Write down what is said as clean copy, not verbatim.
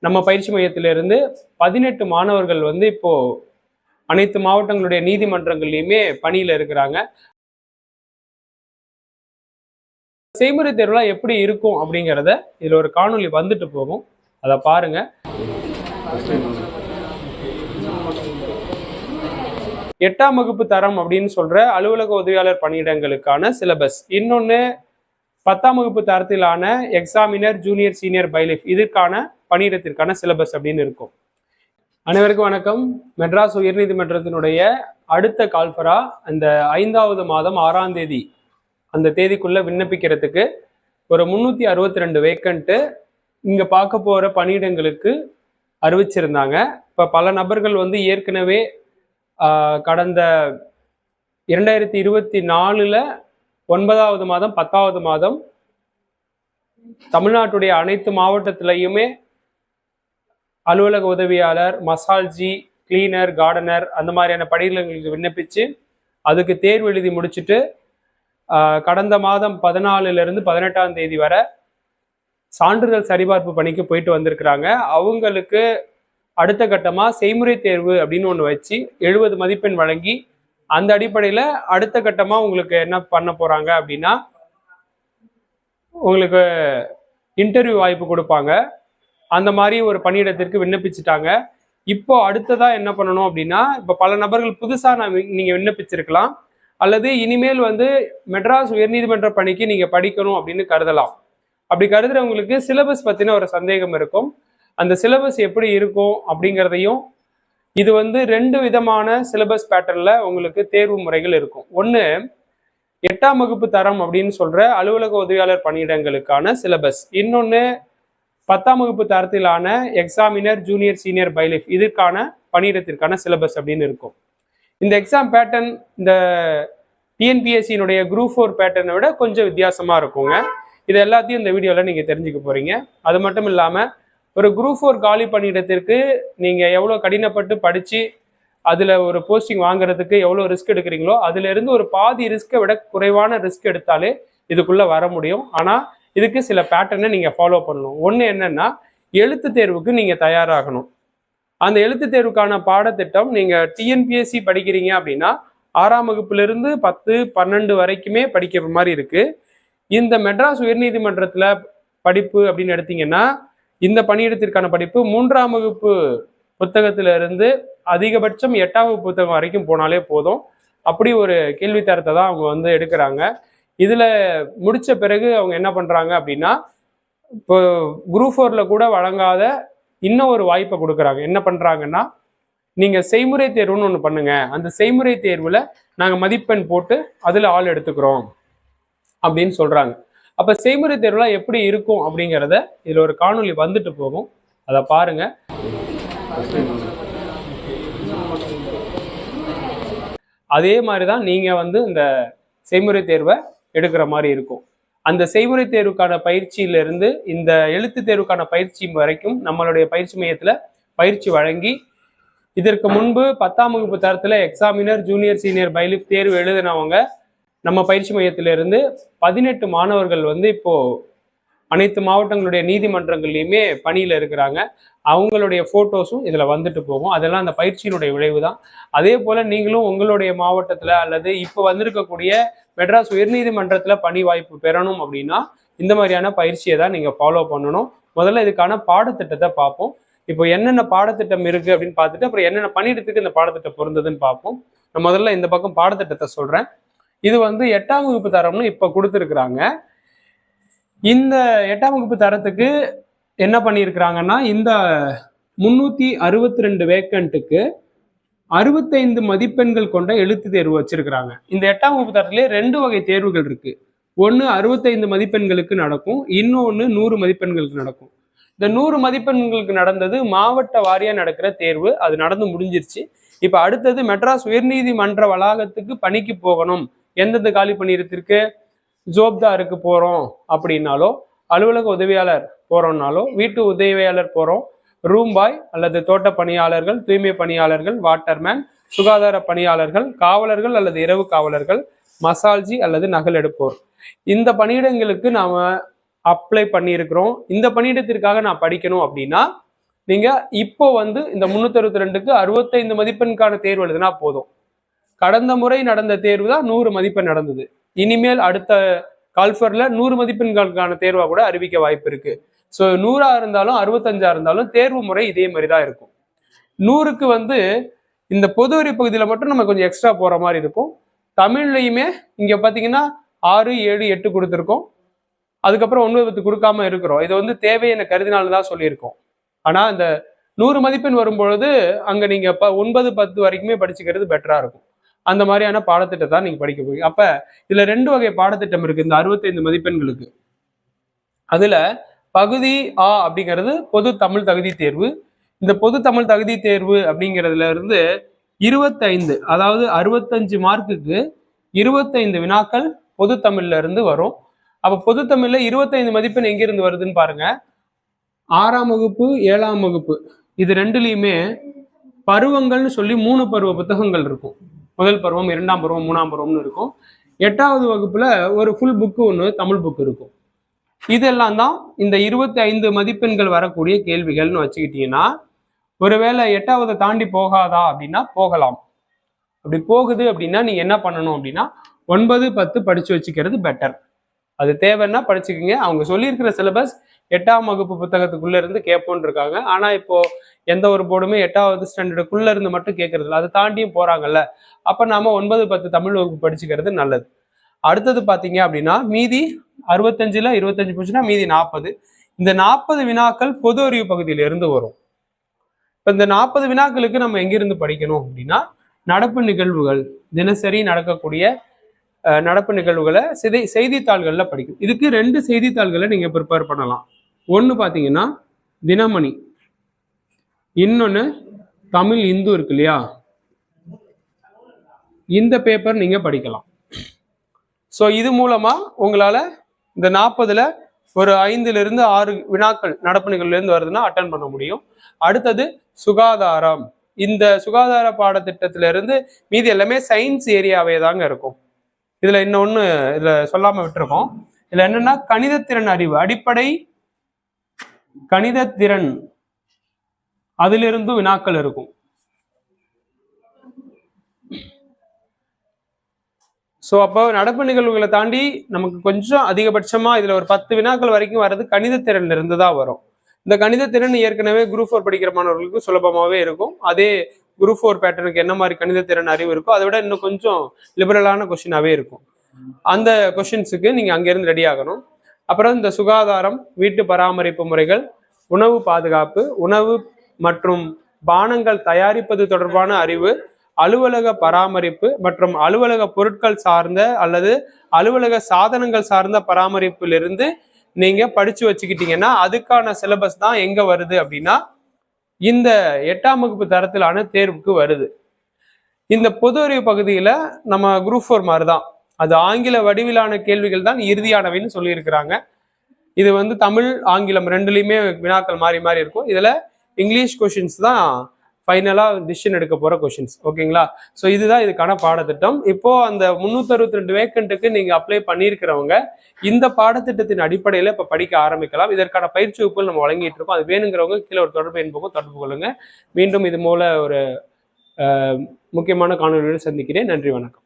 நம்ம பயிற்சி மையத்திலிருந்து 18 மாணவர்கள் வந்து இப்போ அனைத்து மாவட்டங்களுடைய நீதிமன்றங்கள்லையுமே பணியில இருக்கிறாங்க. செய்முறை தேர்வுலாம் எப்படி இருக்கும் அப்படிங்கிறத இதுல ஒரு காணொலி வந்துட்டு போகும், அதை பாருங்க. 8ஆம் வகுப்பு தரம் அப்படின்னு சொல்ற அலுவலக உதவியாளர் பணியிடங்களுக்கான சிலபஸ், இன்னொன்னு 10ஆம் வகுப்பு தரத்திலான எக்ஸாமினர் ஜூனியர் சீனியர் பைலிஃப் இதுக்கான பணியிடத்திற்கான சிலபஸ் அப்படின்னு இருக்கும். அனைவருக்கும் வணக்கம். மெட்ராஸ் உயர்நீதிமன்றத்தினுடைய அடுத்த கால்ஃபரா அந்த 5வது மாதம் 6ஆம் தேதி அந்த தேதிக்குள்ள விண்ணப்பிக்கிறதுக்கு ஒரு 362 வேக்கண்ட்டு இங்க பார்க்க போற பணியிடங்களுக்கு அறிவிச்சிருந்தாங்க. இப்ப பல நபர்கள் வந்து ஏற்கனவே கடந்த 2024 9வது மாதம் 10வது மாதம் தமிழ்நாட்டுடைய அனைத்து மாவட்டத்திலையுமே அலுவலக உதவியாளர், மசால்ஜி, கிளீனர், கார்டனர் அந்த மாதிரியான பணியிடங்களுக்கு விண்ணப்பிச்சு அதுக்கு தேர்வு எழுதி முடிச்சுட்டு கடந்த மாதம் 14 18ஆம் தேதி வரை சான்றிதழ் சரிபார்ப்பு பணிக்கு போயிட்டு வந்திருக்கிறாங்க. அவங்களுக்கு அடுத்த கட்டமா செய்முறை தேர்வு அப்படின்னு ஒன்று வச்சு 70 மதிப்பெண் வழங்கி அந்த அடிப்படையில அடுத்த கட்டமா உங்களுக்கு என்ன பண்ண போறாங்க அப்படின்னா உங்களுக்கு இன்டர்வியூ வாய்ப்பு கொடுப்பாங்க. அந்த மாதிரி ஒரு பணியிடத்திற்கு விண்ணப்பிச்சுட்டாங்க. இப்போ அடுத்ததா என்ன பண்ணணும் அப்படின்னா, இப்போ பல நபர்கள் புதுசா நீங்க விண்ணப்பிச்சிருக்கலாம், அல்லது இனிமேல் வந்து மெட்ராஸ் உயர்நீதிமன்ற பணிக்கு நீங்க படிக்கணும் அப்படின்னு கருதலாம். அப்படி கருதுறவங்களுக்கு சிலபஸ் பத்தின ஒரு சந்தேகம் இருக்கும். அந்த சிலபஸ் எப்படி இருக்கும் அப்படிங்கிறதையும், இது வந்து 2 விதமான சிலபஸ் பேட்டர்ன்ல உங்களுக்கு தேர்வு முறைகள் இருக்கும். ஒன்று 8ஆம் வகுப்பு தரம் அப்படின்னு சொல்ற அலுவலக உதவியாளர் பணியிடங்களுக்கான சிலபஸ், இன்னொன்று 10ஆம் வகுப்பு தரத்திலான எக்ஸாமினர் ஜூனியர் சீனியர் பைலிஃப் இதுக்கான பணியிடத்திற்கான சிலபஸ் அப்படின்னு இருக்கும். இந்த எக்ஸாம் பேட்டர்ன் இந்த டிஎன்பிஎஸ்சியினுடைய குரூப் 4 பேட்டர்னை விட கொஞ்சம் வித்தியாசமா இருக்குங்க. இது எல்லாத்தையும் இந்த வீடியோவில் நீங்கள் தெரிஞ்சுக்க போறீங்க. அது மட்டும் இல்லாமல் ஒரு குரூப் 4 காலி பணியிடத்திற்கு நீங்கள் எவ்வளோ கடினப்பட்டு படித்து அதில் ஒரு போஸ்டிங் வாங்குறதுக்கு எவ்வளோ ரிஸ்க் எடுக்கிறீங்களோ அதிலிருந்து ஒரு பாதி ரிஸ்க்கை விட குறைவான ரிஸ்க் எடுத்தாலே இதுக்குள்ளே வர முடியும். ஆனால் இதுக்கு சில பேட்டர்னை நீங்கள் ஃபாலோ பண்ணணும். ஒன்று என்னன்னா, எழுத்து தேர்வுக்கு நீங்கள் தயாராகணும். அந்த எழுத்து தேர்வுக்கான பாடத்திட்டம் நீங்கள் டிஎன்பிஎஸ்சி படிக்கிறீங்க அப்படின்னா 6ஆம் வகுப்புலேருந்து 10 12 வரைக்குமே படிக்கிற மாதிரி இருக்கு. இந்த மெட்ராஸ் உயர்நீதிமன்றத்தில் படிப்பு அப்படின்னு எடுத்தீங்கன்னா இந்த பணியிடத்திற்கான படிப்பு 3ஆம் வகுப்பு புத்தகத்திலிருந்து அதிகபட்சம் 8ஆம் வகுப்பு புத்தகம் வரைக்கும் போனாலே போதும். அப்படி ஒரு கேள்வித்தரத்தை தான் அவங்க வந்து எடுக்கிறாங்க. இதில் முடித்த பிறகு அவங்க என்ன பண்ணுறாங்க அப்படின்னா, இப்போ குரூப் 4ல கூட வழங்காத இன்னும் ஒரு வாய்ப்பை கொடுக்குறாங்க. என்ன பண்ணுறாங்கன்னா, நீங்கள் செய்முறை தேர்வுன்னு ஒன்று பண்ணுங்க, அந்த செய்முறை தேர்வில் நாங்கள் மதிப்பெண் போட்டு அதில் ஆள் எடுத்துக்கிறோம் அப்படின்னு சொல்கிறாங்க. அப்போ செய்முறை தேர்வுலாம் எப்படி இருக்கும் அப்படிங்கிறத இதில் ஒரு காணொலி வந்துட்டு போகும், அதை பாருங்க. அதே மாதிரி தான் நீங்கள் வந்து இந்த செய்முறை தேர்வை எடுக்கிற மாதிரி இருக்கும். அந்த செய்முறை தேர்வுக்கான பயிற்சியிலிருந்து இந்த எழுத்து தேர்வுக்கான பயிற்சி வரைக்கும் நம்மளுடைய பயிற்சி மையத்தில் பயிற்சி வழங்கி, இதற்கு முன்பு 10ஆம் வகுப்பு தரத்தில் எக்ஸாமினர் ஜூனியர் சீனியர் பைலிஃப் தேர்வு எழுதினவங்க நம்ம பயிற்சி மையத்திலிருந்து 18 மாணவர்கள் வந்து இப்போ அனைத்து மாவட்டங்களுடைய நீதிமன்றங்கள்லையுமே பணியில் இருக்கிறாங்க. அவங்களுடைய ஃபோட்டோஸும் இதில் வந்துட்டு போகும். அதெல்லாம் அந்த பயிற்சியினுடைய விளைவு தான். அதே போல் நீங்களும் உங்களுடைய மாவட்டத்தில் அல்லது இப்போ வந்திருக்கக்கூடிய மெட்ராஸ் உயர்நீதிமன்றத்தில் பணி வாய்ப்பு பெறணும் அப்படின்னா இந்த மாதிரியான பயிற்சியை தான் நீங்கள் ஃபாலோ பண்ணணும். முதல்ல இதுக்கான பாடத்திட்டத்தை பார்ப்போம். இப்போ என்னென்ன பாடத்திட்டம் இருக்குது அப்படின்னு பார்த்துட்டு அப்புறம் என்னென்ன பணியிடத்துக்கு இந்த பாடத்திட்டம் பொருந்ததுன்னு பார்ப்போம். நான் முதல்ல இந்த பக்கம் பாடத்திட்டத்தை சொல்கிறேன். இது வந்து 8ஆம் வகுப்பு தரம்னு இப்போ கொடுத்துருக்குறாங்க. இந்த 8ஆம் வகுப்பு தரத்துக்கு என்ன பண்ணியிருக்கிறாங்கன்னா, இந்த 362 வேக்கண்ட்டுக்கு 65 மதிப்பெண்கள் கொண்ட எழுத்து தேர்வு வச்சிருக்கிறாங்க. இந்த 8ஆம் வகுப்பு தரத்திலே 2 வகை தேர்வுகள் இருக்கு. ஒன்று 65 மதிப்பெண்களுக்கு நடக்கும், இன்னொன்று 100 மதிப்பெண்களுக்கு நடக்கும். இந்த 100 மதிப்பெண்களுக்கு நடந்தது மாவட்ட வாரியாக நடக்கிற தேர்வு, அது நடந்து முடிஞ்சிருச்சு. இப்போ அடுத்தது மெட்ராஸ் உயர்நீதிமன்ற வளாகத்துக்கு பணிக்கு போகணும், எந்தெந்த காலி பணியிடத்திற்கு ஜோப்தாருக்கு போகிறோம் அப்படின்னாலோ, அலுவலக உதவியாளர் போகிறோம்னாலோ, வீட்டு உதவியாளர் போகிறோம், ரூம் பாய் அல்லது தோட்ட பணியாளர்கள், தூய்மை பணியாளர்கள், வாட்டர்மேன், சுகாதார பணியாளர்கள், காவலர்கள் அல்லது இரவு காவலர்கள், மசால்ஜி அல்லது நகல் எடுப்போர், இந்த பணியிடங்களுக்கு நாம் அப்ளை பண்ணியிருக்கிறோம். இந்த பணியிடத்திற்காக நான் படிக்கணும் அப்படின்னா நீங்க இப்போ வந்து இந்த 362க்கு 65 மதிப்பெண்கான தேர்வு எழுதுனா போதும். கடந்த முறை நடந்த தேர்வு தான் 100 மதிப்பெண் நடந்தது. இனிமேல் அடுத்த கால்ஃபர்ல 100 மதிப்பெண்களுக்கான தேர்வா கூட அறிவிக்க வாய்ப்பு இருக்கு. ஸோ 100 இருந்தாலும் 65 இருந்தாலும் தேர்வு முறை இதே மாதிரி தான் இருக்கும். 100க்கு வந்து இந்த பொது அறிவு பகுதியில் மட்டும் நம்ம கொஞ்சம் எக்ஸ்ட்ரா போற மாதிரி இருக்கும். தமிழ்லையுமே இங்க பாத்தீங்கன்னா 6, 7, 8 கொடுத்துருக்கோம். அதுக்கப்புறம் 9, 10 கொடுக்காம இருக்கிறோம். இது வந்து தேவை என கருதினால்தான் சொல்லியிருக்கோம். ஆனா இந்த 100 மதிப்பெண் வரும்பொழுது அங்க நீங்க 9, 10 வரைக்குமே படிச்சுக்கிறது பெட்டரா இருக்கும். அந்த மாதிரியான பாடத்திட்டத்தை தான் நீங்க படிக்க போறீங்க. அப்ப இதுல 2 வகை பாடத்திட்டம் இருக்கு இந்த 65 மதிப்பெண்களுக்கு. அதுல பகுதி ஆ அப்படிங்கிறது பொது தமிழ் தகுதி தேர்வு. இந்த பொது தமிழ் தகுதி தேர்வு அப்படிங்கிறதுல இருந்து 25, அதாவது 65 மார்க்குக்கு 25 வினாக்கள் பொது தமிழ்ல இருந்து வரும். அப்ப பொது தமிழ்ல 25 மதிப்பெண் எங்கிருந்து வருதுன்னு பாருங்க. 6ஆம் வகுப்பு 7ஆம் வகுப்பு இது ரெண்டுலயுமே பருவங்கள்னு சொல்லி 3 பருவ புத்தகங்கள் இருக்கும். முதல் பருவம், 2ஆம் பருவம், 3ஆம் பருவம்னு இருக்கும். 8வது வகுப்புல ஒரு ஃபுல் புக்கு ஒன்று தமிழ் புக் இருக்கும். இதெல்லாம் தான் இந்த 25 மதிப்பெண்கள் வரக்கூடிய கேள்விகள்னு வச்சுக்கிட்டீங்கன்னா, ஒருவேளை 8வது தாண்டி போகாதா அப்படின்னா போகலாம். அப்படி போகுது அப்படின்னா நீங்க என்ன பண்ணணும் அப்படின்னா 9, 10 படிச்சு வச்சுக்கிறது பெட்டர். அது தேவைன்னா படிச்சுக்கோங்க. அவங்க சொல்லியிருக்கிற சிலபஸ் 8ஆம் வகுப்பு புத்தகத்துக்குள்ள இருந்து கேட்போன்னு இருக்காங்க. ஆனா இப்போ எந்த ஒரு போர்டுமே 8வது ஸ்டாண்டர்டுக்குள்ள இருந்து மட்டும் கேட்கறது இல்லை. அதை தாண்டியும் போறாங்கல்ல. அப்ப நாம 9, 10 தமிழ் வகுப்பு படிச்சுக்கிறது நல்லது. அடுத்தது பாத்தீங்க அப்படின்னா மீதி 65ல 25 போச்சுன்னா மீதி 40. இந்த 40 வினாக்கள் பொது அறிவு பகுதியில இருந்து வரும். இப்ப இந்த 40 வினாக்களுக்கு நம்ம எங்கிருந்து படிக்கணும் அப்படின்னா நடப்பு நிகழ்வுகள், தினசரி நடக்கக்கூடிய நடப்பு நிகழ்வுகளை செய்தித்தாள்கள்ல படிக்கும். இதுக்கு 2 செய்தித்தாள்களை நீங்க ப்ரிப்பேர் பண்ணலாம். ஒன்று பார்த்தீங்கன்னா தினமணி, இன்னொன்று தமிழ் இந்து இருக்கு இல்லையா, இந்த பேப்பர் நீங்க படிக்கலாம். ஸோ இது மூலமா உங்களால இந்த 40ல ஒரு 5லிருந்து 6 வினாக்கள் நடப்பு நிகழ்வுலேருந்து வருதுன்னா அட்டன் பண்ண முடியும். அடுத்தது சுகாதாரம். இந்த சுகாதார பாடத்திட்டத்திலிருந்து மீதி எல்லாமே சயின்ஸ் ஏரியாவே தாங்க இருக்கும். இதுல இன்னொன்னு இதுல சொல்லாம விட்டுருக்கோம். இதுல என்னன்னா கணிதத்திறன் அறிவு, அடிப்படை கணிதத்திறன், அதிலிருந்து வினாக்கள் இருக்கும். ஸோ அப்போ நடப்பு நிகழ்வுகளை தாண்டி நமக்கு கொஞ்சம் அதிகபட்சமா இதுல ஒரு 10 வினாக்கள் வரைக்கும் வர்றது கணிதத்திறன்ல இருந்து தான் வரும். இந்த கணிதத்திறன் ஏற்கனவே குரூப் 4 படிக்கிற மாணவர்களுக்கு சுலபமாவே இருக்கும். அதே குரூப் 4 பேட்டர்னுக்கு என்ன மாதிரி கணிதத்திறன் அறிவு இருக்கோ அதை விட இன்னும் கொஞ்சம் லிபரலான கொஸ்டினாவே இருக்கும். அந்த கொஸ்டின்ஸுக்கு நீங்க அங்கிருந்து ரெடி ஆகணும். அப்புறம் இந்த சுகாதாரம், வீட்டு பராமரிப்பு முறைகள், உணவு பாதுகாப்பு, உணவு மற்றும் பானங்கள் தயாரிப்பது தொடர்பான அறிவு, அலுவலக பராமரிப்பு மற்றும் அலுவலக பொருட்கள் சார்ந்த அல்லது அலுவலக சாதனங்கள் சார்ந்த பராமரிப்பிலிருந்து நீங்க படிச்சு வச்சுக்கிட்டீங்கன்னா அதுக்கான சிலபஸ் தான் எங்க வருது அப்படின்னா இந்த 8ஆம் வகுப்பு தரத்திலான தேர்வுக்கு வருது. இந்த பொது அறிவு பகுதியில நம்ம குரூப் 4 மாதிரிதான், அது ஆங்கில வடிவிலான கேள்விகள் தான் இறுதியானவைன்னு சொல்லியிருக்கிறாங்க. இது வந்து தமிழ் ஆங்கிலம் ரெண்டுலையுமே வினாக்கள் மாறி மாறி இருக்கும். இதுல இங்கிலீஷ் கொஷின்ஸ் தான் ஃபைனலா டிசிஷன் எடுக்க போற கொஷின்ஸ். ஓகேங்களா? ஸோ இதுதான் இதுக்கான பாடத்திட்டம். இப்போ அந்த 362 வேக்கண்ட்டுக்கு நீங்க அப்ளை பண்ணியிருக்கிறவங்க இந்த பாடத்திட்டத்தின் அடிப்படையில இப்ப படிக்க ஆரம்பிக்கலாம். இதற்கான பயிற்சி வகுப்புகள் நம்ம வழங்கிட்டு இருக்கோம். அது வேணுங்கிறவங்க கீழே ஒரு தொடர்பு என்பதும் தொடர்பு கொள்ளுங்க. மீண்டும் இது போல ஒரு முக்கியமான காணொலியோடு சந்திக்கிறேன். நன்றி, வணக்கம்.